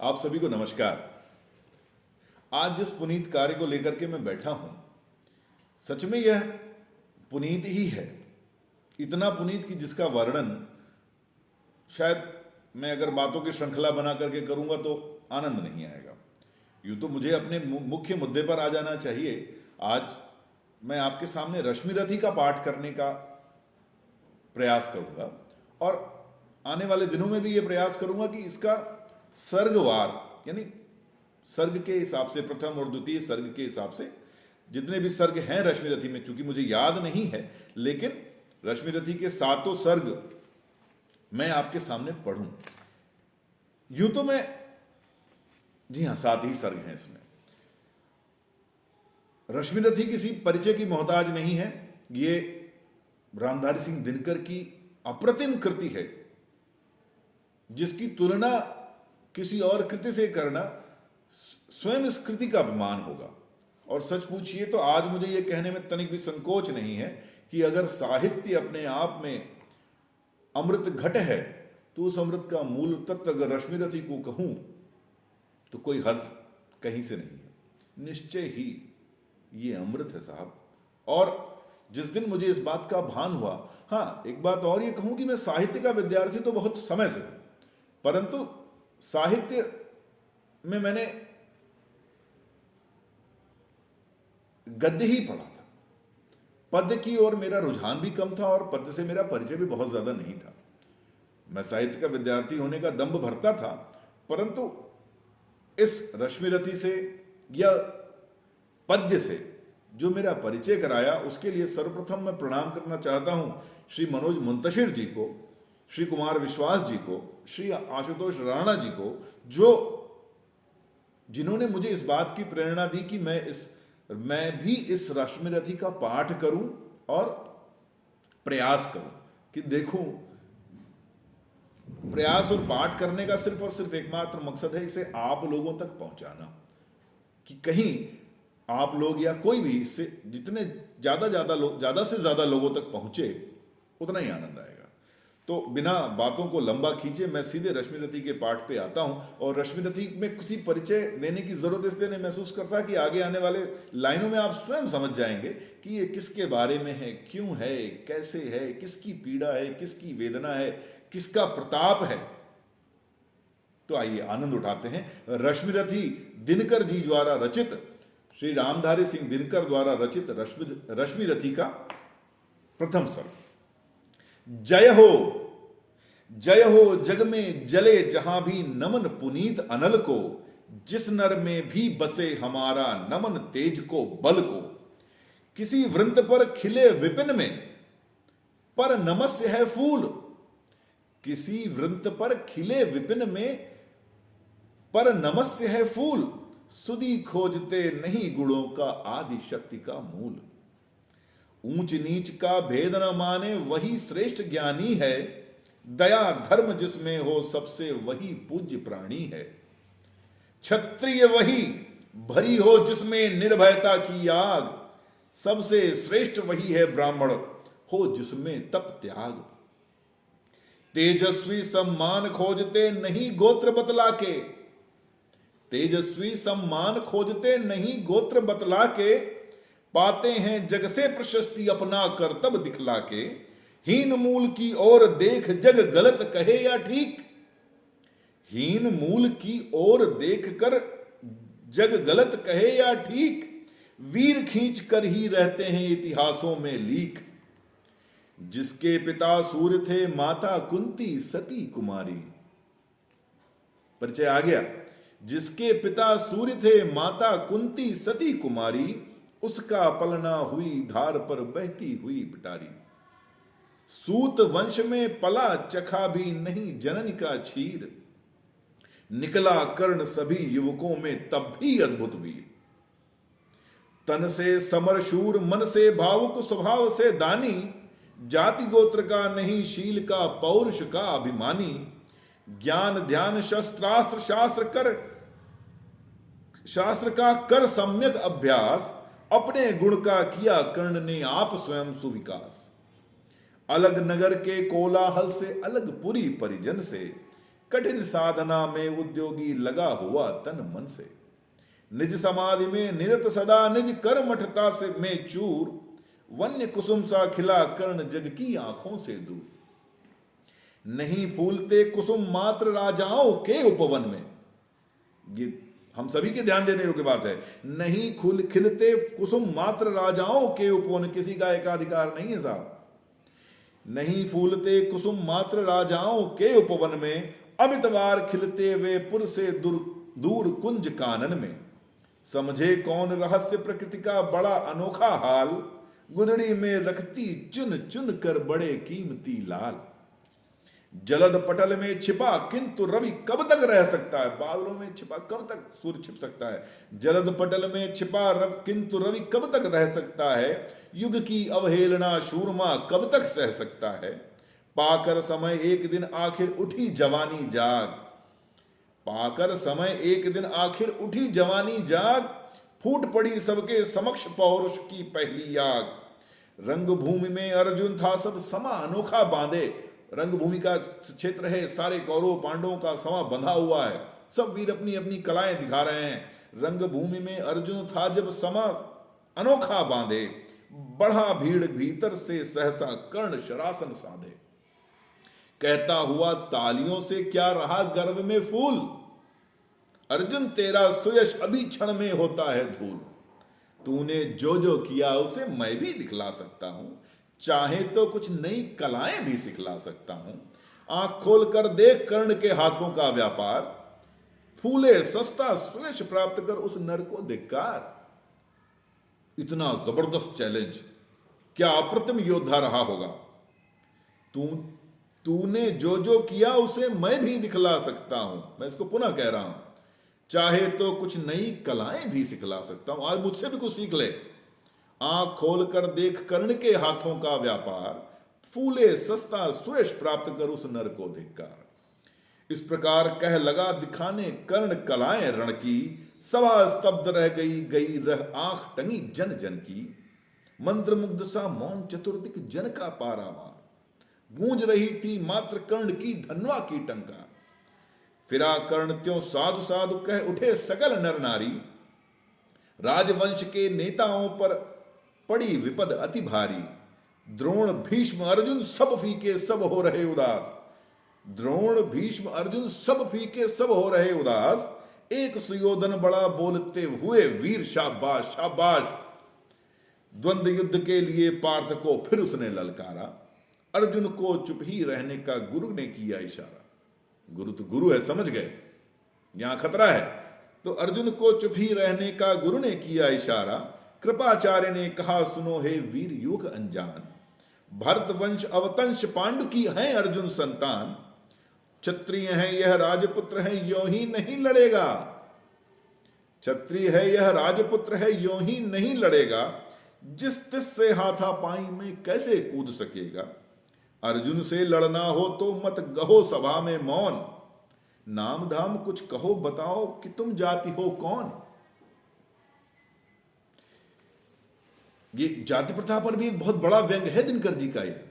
आप सभी को नमस्कार। आज जिस पुनीत कार्य को लेकर के मैं बैठा हूं, सच में यह पुनीत ही है। इतना पुनीत कि जिसका वर्णन शायद मैं अगर बातों की श्रृंखला बना करके करूंगा तो आनंद नहीं आएगा। यूं तो मुझे अपने मुख्य मुद्दे पर आ जाना चाहिए। आज मैं आपके सामने रश्मिरथी का पाठ करने का प्रयास करूंगा और आने वाले दिनों में भी यह प्रयास करूंगा कि इसका सर्गवार यानी सर्ग के हिसाब से, प्रथम और द्वितीय सर्ग के हिसाब से जितने भी सर्ग हैं रश्मिरथी में, चूंकि मुझे याद नहीं है, लेकिन रश्मिरथी के सातों सर्ग मैं आपके सामने पढ़ूं। यूं तो मैं, जी हां, 7 ही सर्ग हैं इसमें। रश्मिरथी किसी परिचय की मोहताज नहीं है। ये रामधारी सिंह दिनकर की अप्रतिम कृति है, जिसकी तुलना किसी और कृति से करना स्वयं इस कृति का अपमान होगा। और सच पूछिए तो आज मुझे यह कहने में तनिक भी संकोच नहीं है कि अगर साहित्य अपने आप में अमृत घट है तो उस अमृत का मूल तत्व अगर रश्मिरथी को कहूं तो कोई हर्ष कहीं से नहीं है। निश्चय ही ये अमृत है साहब। और जिस दिन मुझे इस बात का भान हुआ, हां, एक बात और ये कहूं कि मैं साहित्य का विद्यार्थी तो बहुत समय से हूं, परंतु साहित्य में मैंने गद्य ही पढ़ा था। पद्य की ओर मेरा रुझान भी कम था और पद्य से मेरा परिचय भी बहुत ज्यादा नहीं था। मैं साहित्य का विद्यार्थी होने का दंभ भरता था, परंतु इस रश्मिरथी से या पद्य से जो मेरा परिचय कराया, उसके लिए सर्वप्रथम मैं प्रणाम करना चाहता हूं श्री मनोज मुंतशिर जी को, श्री कुमार विश्वास जी को, श्री आशुतोष राणा जी को, जिन्होंने मुझे इस बात की प्रेरणा दी कि मैं भी इस रश्मिरथी का पाठ करूं और प्रयास करूं कि देखूं। प्रयास और पाठ करने का सिर्फ और सिर्फ एकमात्र मकसद है इसे आप लोगों तक पहुंचाना, कि कहीं आप लोग या कोई भी इससे जितने ज्यादा से ज्यादा लोगों तक पहुंचे, उतना ही आनंद आएगा। तो बिना बातों को लंबा खींचे मैं सीधे रश्मिरथी के पाठ पे आता हूं। और रश्मिरथी में किसी परिचय देने की जरूरत इसलिए नहीं महसूस करता कि आगे आने वाले लाइनों में आप स्वयं समझ जाएंगे कि ये किसके बारे में है, क्यों है, कैसे है, किसकी पीड़ा है, किसकी वेदना है, किसका प्रताप है। तो आइए आनंद उठाते हैं रश्मिरथी दिनकर जी द्वारा रचित, श्री रामधारी सिंह दिनकर द्वारा रचित रश्मिरथी का प्रथम सर्ग। जय हो जग में जले जहां भी नमन पुनीत अनल को, जिस नर में भी बसे हमारा नमन तेज को बल को। किसी वृंत पर खिले विपिन में पर नमस्य है फूल, किसी वृंत पर खिले विपिन में पर नमस्य है फूल। सुधि खोजते नहीं गुणों का आदि शक्ति का मूल। ऊंच नीच का भेद न माने वही श्रेष्ठ ज्ञानी है, दया धर्म जिसमें हो सबसे वही पूज्य प्राणी है। क्षत्रिय वही भरी हो जिसमें निर्भयता की आग, सबसे श्रेष्ठ वही है ब्राह्मण हो जिसमें तप त्याग। तेजस्वी सम्मान खोजते नहीं गोत्र बतला के, तेजस्वी सम्मान खोजते नहीं गोत्र बतला के। पाते हैं जग से प्रशस्ति अपना करतब दिखला के। हीन मूल की ओर देख जग गलत कहे या ठीक, हीन मूल की ओर देख कर जग गलत कहे या ठीक। वीर खींच कर ही रहते हैं इतिहासों में लीक, जिसके पिता सूर्य थे माता कुंती सती कुमारी। परिचय आ गया। जिसके पिता सूर्य थे माता कुंती सती कुमारी, उसका पलना हुई धार पर बहती हुई पिटारी। सूत वंश में पला चखा भी नहीं जननी का क्षीर, निकला कर्ण सभी युवकों में तब भी अद्भुत वीर। तन से समर शूर मन से भावुक स्वभाव से दानी, जाति गोत्र का नहीं शील का पौरुष का अभिमानी। ज्ञान ध्यान शस्त्रास्त्र शास्त्र का कर सम्यक अभ्यास, अपने गुण का किया कर्ण ने आप स्वयं सुविकास। अलग नगर के कोलाहल से अलग पुरी परिजन से, कठिन साधना में उद्योगी लगा हुआ तन मन से। निज समाधि में निरत सदा निज कर्मठता से में चूर, वन्य कुसुम सा खिला कर्ण जग की आंखों से दूर। नहीं फूलते कुसुम मात्र राजाओं के उपवन में, ये हम सभी के ध्यान देने योग्य बात है। नहीं खिलते कुसुम मात्र राजाओं के उपवन, किसी का एकाधिकार नहीं है साहब। नहीं फूलते कुसुम मात्र राजाओं के उपवन में, अमितवार खिलते वे पुर से दूर कुंज कानन में। समझे कौन रहस्य प्रकृति का बड़ा अनोखा हाल, गुदड़ी में रखती चुन चुन कर बड़े कीमती लाल। जलद पटल में छिपा किंतु रवि कब तक रह सकता है, बादलों में छिपा कब तक सूर्य छिप सकता है। जलद पटल में छिपा किंतु रवि कब तक रह सकता है, युग की अवहेलना शूरमा कब तक सह सकता है। पाकर समय एक दिन आखिर उठी जवानी जाग, पाकर समय एक दिन आखिर उठी जवानी जाग। फूट पड़ी सबके समक्ष पौरुष की पहली आग। रंगभूमि में अर्जुन था सब समा अनोखा बांधे, रंगभूमि का क्षेत्र है, सारे कौरव पांडवों का समा बंधा हुआ है, सब वीर अपनी अपनी कलाएं दिखा रहे हैं। रंगभूमि में अर्जुन था जब समा अनोखा बांधे, बढ़ा भीड़ भीतर से सहसा कर्ण शरासन साधे। कहता हुआ तालियों से क्या रहा गर्व में फूल, अर्जुन तेरा सुयश अभी क्षण में होता है धूल। तूने जो जो किया उसे मैं भी दिखला सकता हूं, चाहे तो कुछ नई कलाएं भी सिखला सकता हूं। आंख खोल कर देख कर्ण के हाथों का व्यापार, फूले सस्ता सुयश प्राप्त कर उस नर को धिक्कार। इतना जबरदस्त चैलेंज, क्या अप्रतिम योद्धा रहा होगा। तूने जो जो किया उसे मैं भी दिखला सकता हूं, मैं इसको पुनः कह रहा हूं, चाहे तो कुछ नई कलाएं भी सिखला सकता हूं, आज मुझसे भी कुछ सीख ले। आंख खोल कर देख कर्ण के हाथों का व्यापार, फूले सस्ता सुयश प्राप्त कर उस नर को धिक्कार। इस प्रकार कह लगा दिखाने कर्ण कलाएं रण की, सभा स्तब्ध रह गई रह आंख टंगी जन जन की। मंत्र मुग्ध सा मौन चतुर्दिक जन का पारावार, गूंज रही थी मात्र कर्ण की धनवा की टंकार। फिरा कर्ण त्यों साधु साधु कह उठे सकल नर नारी, राजवंश के नेताओं पर पड़ी विपद अति भारी। द्रोण भीष्म अर्जुन सब फीके सब हो रहे उदास, द्रोण भीष्म अर्जुन सब फीके सब हो रहे उदास। एक सुयोधन बड़ा बोलते हुए वीर शाबाश शाबाश। द्वंद्व युद्ध के लिए पार्थ को फिर उसने ललकारा, अर्जुन को चुप ही रहने का गुरु ने किया इशारा। गुरु तो गुरु है, समझ गए, यहां खतरा है। तो अर्जुन को चुप ही रहने का गुरु ने किया इशारा। कृपाचार्य ने कहा सुनो हे वीर युग अनजान, भरतवंश अवतंश पांडु की है अर्जुन संतान। क्षत्रिय है यह राजपुत्र है यों ही नहीं लड़ेगा, क्षत्रिय है यह राजपुत्र है यों ही नहीं लड़ेगा। जिस तिस से हाथापाई में कैसे कूद सकेगा। अर्जुन से लड़ना हो तो मत गहो सभा में मौन, नाम धाम कुछ कहो बताओ कि तुम जाति हो कौन। ये जाति प्रथा पर भी एक बहुत बड़ा व्यंग है दिनकर जी का। ये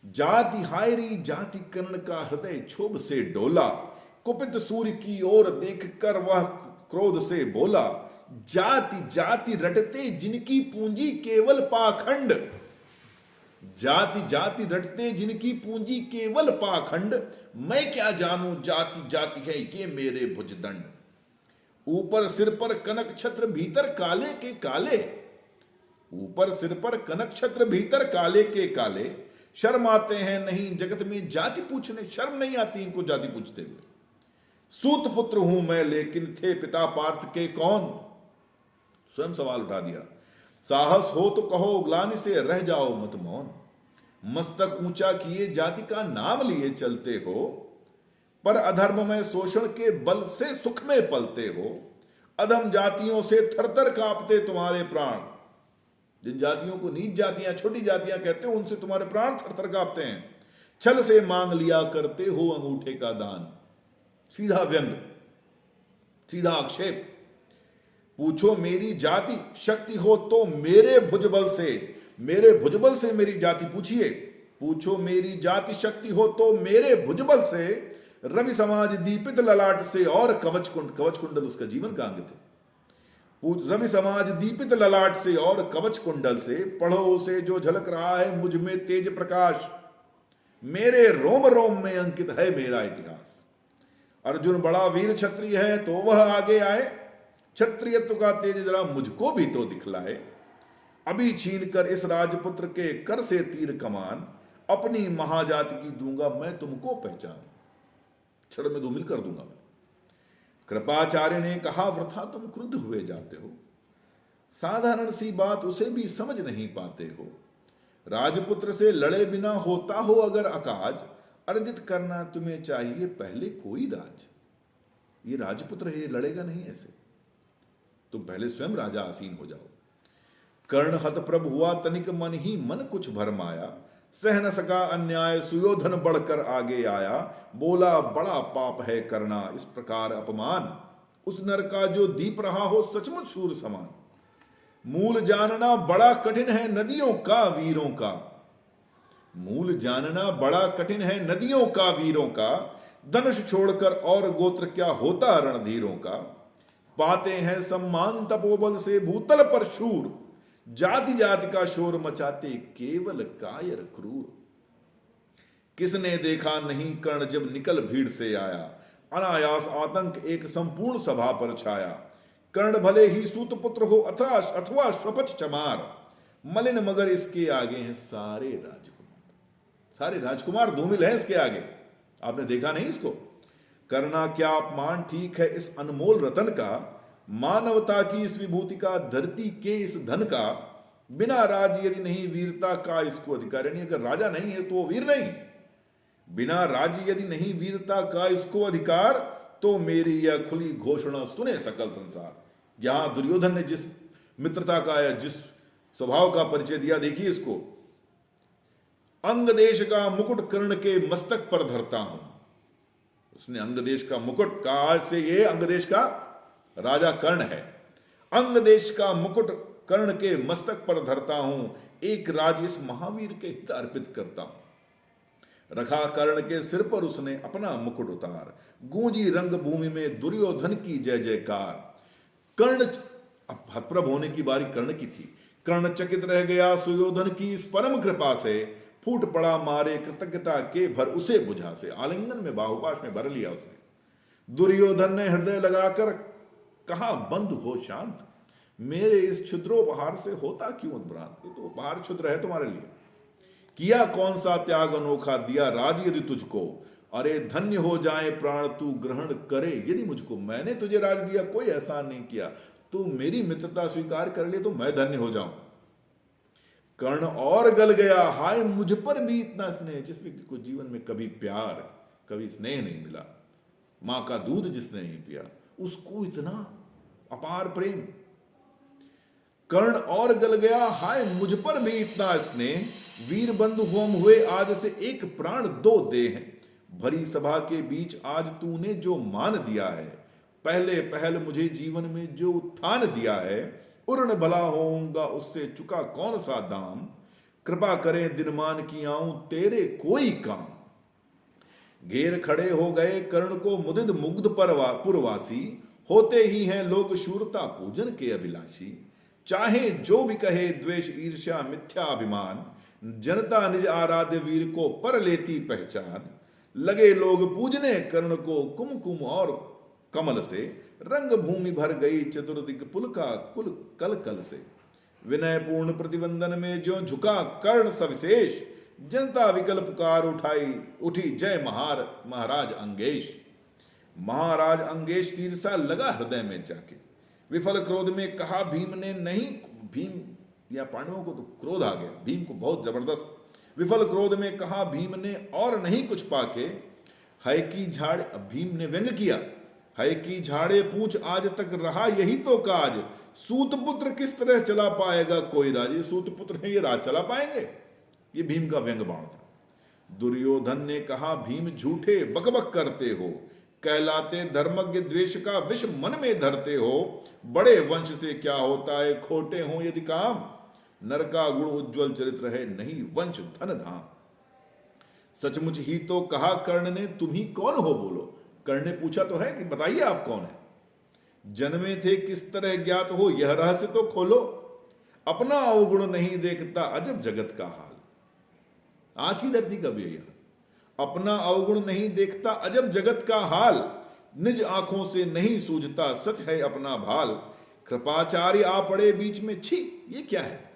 जाति हायरी जाति कर्ण का हृदय क्षोभ से डोला, कुपित सूर्य की ओर देखकर वह क्रोध से बोला। जाति जाति रटते जिनकी पूंजी केवल पाखंड, जाति जाति रटते जिनकी पूंजी केवल पाखंड। मैं क्या जानूं जाति जाति है ये मेरे भुजदंड। ऊपर सिर पर कनक छत्र भीतर काले के काले, ऊपर सिर पर कनक छत्र भीतर काले के काले। शर्म आते हैं नहीं जगत में जाति पूछने, शर्म नहीं आती इनको जाति पूछते हुए। सूत पुत्र हूं मैं लेकिन थे पिता पार्थ के कौन, स्वयं सवाल उठा दिया। साहस हो तो कहो ग्लानि से रह जाओ मत मौन। मस्तक ऊंचा किए जाति का नाम लिए चलते हो, पर अधर्म में शोषण के बल से सुख में पलते हो। अधम जातियों से थरथर कांपते तुम्हारे प्राण, जिन जातियों को नीच जातियां छोटी जातियां कहते हो उनसे तुम्हारे प्राण थरथर कांपते हैं। छल से मांग लिया करते हो अंगूठे का दान। सीधा व्यंग, सीधा आक्षेप। पूछो मेरी जाति शक्ति हो तो मेरे भुजबल से, मेरे भुजबल से मेरी जाति पूछिए। पूछो मेरी जाति शक्ति हो तो मेरे भुजबल से, रवि समाज दीपित ललाट से और कवच कुंडल उसका जीवन का अंग थे। रवि समाज दीपित ललाट से और कवच कुंडल से, पढ़ो उसे जो झलक रहा है मुझ में तेज प्रकाश, मेरे रोम रोम में अंकित है मेरा इतिहास। अर्जुन बड़ा वीर क्षत्रिय है तो वह आगे आए, क्षत्रियत्व का तेज जरा मुझको भी तो दिखलाए। अभी छीन कर इस राजपुत्र के कर से तीर कमान, अपनी महाजाति की दूंगा मैं तुमको पहचान, क्षण में धूमिल कर दूंगा मैं। कृपाचार्य ने कहा वृथा तुम क्रुद्ध हुए जाते हो, साधारण सी बात उसे भी समझ नहीं पाते हो। राजपुत्र से लड़े बिना होता हो अगर अकाज, अर्जित करना तुम्हें चाहिए पहले कोई राज। ये राजपुत्र है, ये लड़ेगा नहीं ऐसे, तुम पहले स्वयं राजा आसीन हो जाओ। कर्ण हत प्रभ हुआ तनिक मन ही मन कुछ भरमाया, सह न सका अन्याय सुयोधन बढ़कर आगे आया। बोला बड़ा पाप है करना इस प्रकार अपमान, उस नर का जो दीप रहा हो सचमुच शूर समान। मूल जानना बड़ा कठिन है नदियों का वीरों का, मूल जानना बड़ा कठिन है नदियों का वीरों का। धनुष छोड़कर और गोत्र क्या होता रणधीरों का। पाते हैं सम्मान तपोबल से भूतल पर शूर, जाति जाति का शोर मचाते केवल कायर क्रूर। किसने देखा नहीं कर्ण जब निकल भीड़ से आया, अनायास आतंक एक संपूर्ण सभा पर छाया। कर्ण भले ही सूतपुत्र हो अथवा स्वपच चमार, मलिन मगर इसके आगे हैं सारे राजकुमार। सारे राजकुमार धूमिल हैं इसके आगे, आपने देखा नहीं इसको। करना क्या अपमान ठीक है इस अनमोल रतन का, मानवता की इस विभूति का धरती के इस धन का। बिना राज यदि नहीं वीरता का इसको अधिकार, यानी अगर राजा नहीं है तो वो वीर नहीं। बिना राज्य यदि नहीं वीरता का इसको अधिकार, तो मेरी यह खुली घोषणा सुने सकल संसार। यहां दुर्योधन ने जिस मित्रता का या जिस स्वभाव का परिचय दिया, देखिए इसको। अंग देश का मुकुट कर्ण के मस्तक पर धरता हूं, उसने अंग देश का मुकुट का, आज से ये अंग देश का राजा कर्ण है। अंग देश का मुकुट कर्ण के मस्तक पर धरता हूं, एक राज इस महावीर के हित अर्पित करता हूं। रखा कर्ण के सिर पर उसने अपना मुकुट उतार, गूंजी रंग भूमि में दुर्योधन की जय जयकार। कर्ण, अब हतप्रभ होने की बारी कर्ण की थी। कर्ण चकित रह गया सुयोधन की इस परम कृपा से, फूट पड़ा मारे कृतज्ञता के भर उसे बुझा से। आलिंगन में बाहुपाश में भर लिया उसने। दुर्योधन ने हृदय लगाकर कहा बंधु हो शांत, मेरे इस क्षुद्रोपहार से होता क्यों उद्भ्रांत। ये तो उपहार क्षुद्र है तुम्हारे लिए। किया कौन सा त्याग अनोखा दिया राज यदि तुझको, अरे धन्य हो जाए प्राण तू ग्रहण करे यदि मुझको। मैंने तुझे राज दिया, कोई एहसान नहीं किया, तू मेरी मित्रता स्वीकार कर ले तो मैं धन्य हो जाऊं। कर्ण और गल गया, हाय मुझ पर भी इतना स्नेह। जिस व्यक्ति को जीवन में कभी प्यार कभी स्नेह नहीं मिला, मां का दूध जिसने नहीं पिया, उसको इतना अपार प्रेम। कर्ण और गल गया, हाय मुझ पर भी इतना स्नेह। वीर बंधु होम हुए आज से एक प्राण दो दे हैं। भरी सभा के बीच आज तूने जो मान दिया है, पहले पहल मुझे जीवन में जो उत्थान दिया है। उर्ण भला होऊंगा उससे चुका कौन सा दाम, कृपा करें दिनमान की आऊं तेरे कोई काम। घेर खड़े हो गए कर्ण को मुदिद मुग्ध पुरवासी, होते ही हैं लोग शूरता पूजन के अभिलाषी। चाहे जो भी कहे द्वेष ईर्ष्या मिथ्या अभिमान, जनता निज आराध्य वीर को पर लेती पहचान। लगे लोग पूजने कर्ण को कुमकुम और कमल से, रंग भूमि भर गई चतुर्दिक पुलका कुल कल कल से। विनय पूर्ण प्रतिबंधन में जो झुका कर्ण सविशेष, जनता विकल पुकार उठी जय महाराज अंगेश। महाराज अंगेश तीर सा लगा हृदय में जाके, विफल क्रोध में कहा भीम ने नहीं। भीम या पांडवों को तो क्रोध आ गया, भीम को बहुत जबरदस्त। विफल क्रोध में कहा भीम ने और नहीं कुछ पाके, है की झाड़। भीम ने व्यंग किया, है की झाड़े पूछ आज तक रहा यही तो काज। सूतपुत्र किस तरह चला पाएगा कोई राज। ये सूतपुत्र है, ये राज चला पाएंगे। ये भीम का व्यंग बाण था। दुर्योधन ने कहा भीम झूठे बकबक करते हो, कहलाते धर्मज्ञ द्वेष का विष मन में धरते हो। बड़े वंश से क्या होता है खोटे हो यदि काम, नर का गुण उज्ज्वल चरित्र है नहीं वंश धन धाम। सचमुच ही तो कहा कर्ण ने, तुम ही कौन हो बोलो। कर्ण ने पूछा तो है कि बताइए आप कौन है। जन्मे थे किस तरह ज्ञात हो, यह रहस्य तो खोलो। अपना अवगुण नहीं देखता अजब जगत का हाल। आज की धरती का भी है यह। अपना अवगुण नहीं देखता अजब जगत का हाल। निज आंखों से नहीं सूझता सच है अपना भाल। कृपाचार्य आ पड़े बीच में, छी ये क्या है।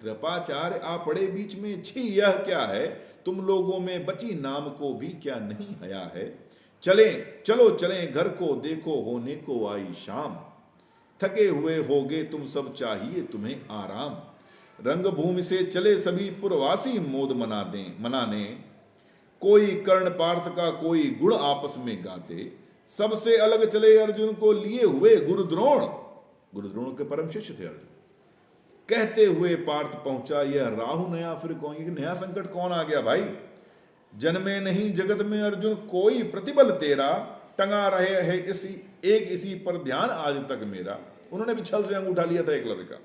कृपाचार्य आ पड़े बीच में, छी यह क्या है। तुम लोगों में बची नाम को भी क्या नहीं हया है। चलो चलें घर को, देखो होने को आई शाम। थके हुए होगे तुम सब, चाहिए तुम्हें आराम। रंगभूमि से चले सभी पुरवासी मोद मनाने। कोई कर्ण पार्थ का कोई गुण आपस में गाते। सबसे अलग चले अर्जुन को लिए हुए गुरुद्रोण। गुरुद्रोण के परम शिष्य थे अर्जुन। कहते हुए पार्थ पहुंचा, यह राहु नया फिर कौन, ये नया संकट कौन आ गया भाई। जन्मे नहीं जगत में अर्जुन कोई प्रतिबल तेरा। टंगा रहे है इसी पर ध्यान आज तक मेरा। उन्होंने भी छल से अंगूठा लिया था एकलव्य का।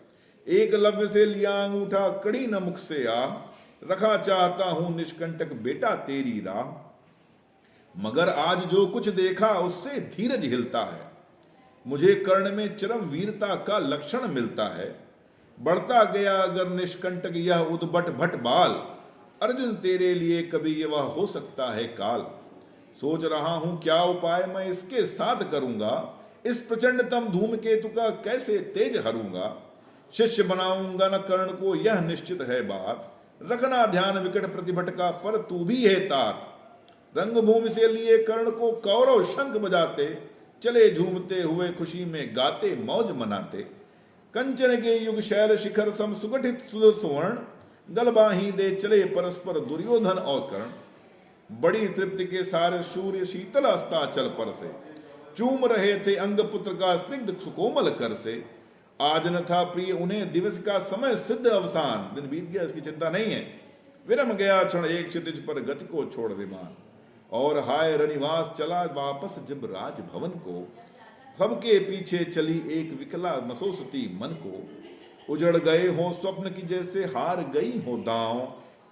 एकलव्य से लिया अंगूठा, कड़ी न मुख से आ। रखा चाहता हूं निष्कंटक बेटा तेरी राह। मगर आज जो कुछ देखा उससे धीरज हिलता है। मुझे कर्ण में चरम वीरता का लक्षण मिलता है। बढ़ता गया अगर निष्कंटक यह उद्भट भट बाल। अर्जुन तेरे लिए कभी यह हो सकता है काल। सोच रहा हूं क्या उपाय मैं इसके साथ करूंगा। इस प्रचंडतम धूमकेतु का कैसे तेज हरूंगा। शिष्य बनाऊंगा न कर्ण को यह निश्चित है बात। रखना ध्यान विकट प्रतिभट का, पर तू भी है तात। रंगभूमि से लिए कर्ण को कौरव शंख बजाते। चले झूमते हुए खुशी में गाते मौज मनाते। कंचन के युग शैल शिखर सम सुगठित सुदर सुवर्ण। गलबाही दे चले परस्पर दुर्योधन और कर्ण। बड़ी तृप्ति के सारे सूर्य शीतल अस्ताचल पर से। चूम रहे थे अंग पुत्र का स्निग्ध सुकोमल कर से। आज न था प्रिय उन्हें दिवस का समय सिद्ध अवसान। दिन बीत गया इसकी चिंता नहीं है। विरम गया क्षण एक क्षितिज पर गति को छोड़ विमान। और हाय रनिवास चला वापस जब राजभवन को। सबके पीछे चली एक विकला मसोसती मन को। उजड़ गए हो स्वप्न की जैसे हार गई हो दांव।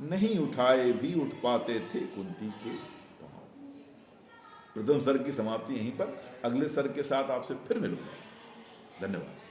नहीं उठाए भी उठ पाते थे कुंती के पांव। प्रथम सर्ग की समाप्ति यहीं पर। अगले सर्ग के साथ आपसे फिर मिलूंगा। धन्यवाद।